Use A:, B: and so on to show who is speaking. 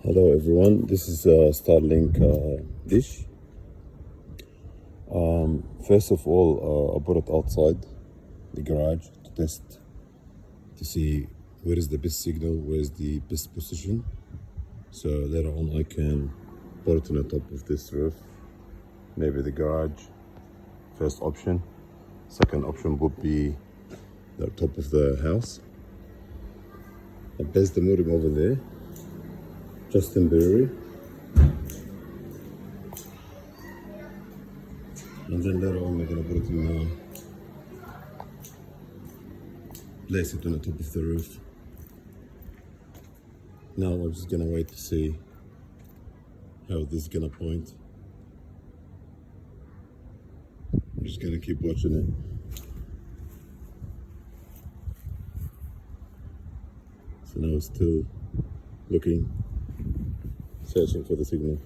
A: Hello everyone, this is Starlink dish. First of all, I put it outside the garage to test to see where is the best signal, where is the best position. So later on I can put it on the top of this roof, maybe the garage, first option. Second option would be the top of the house. I place the modem over there, just temporary. And then later on we're gonna put it in, place it on the top of the roof. Now we're just gonna wait to see how this is gonna point. I'm just gonna keep watching it. So now it's still looking, searching for the signal.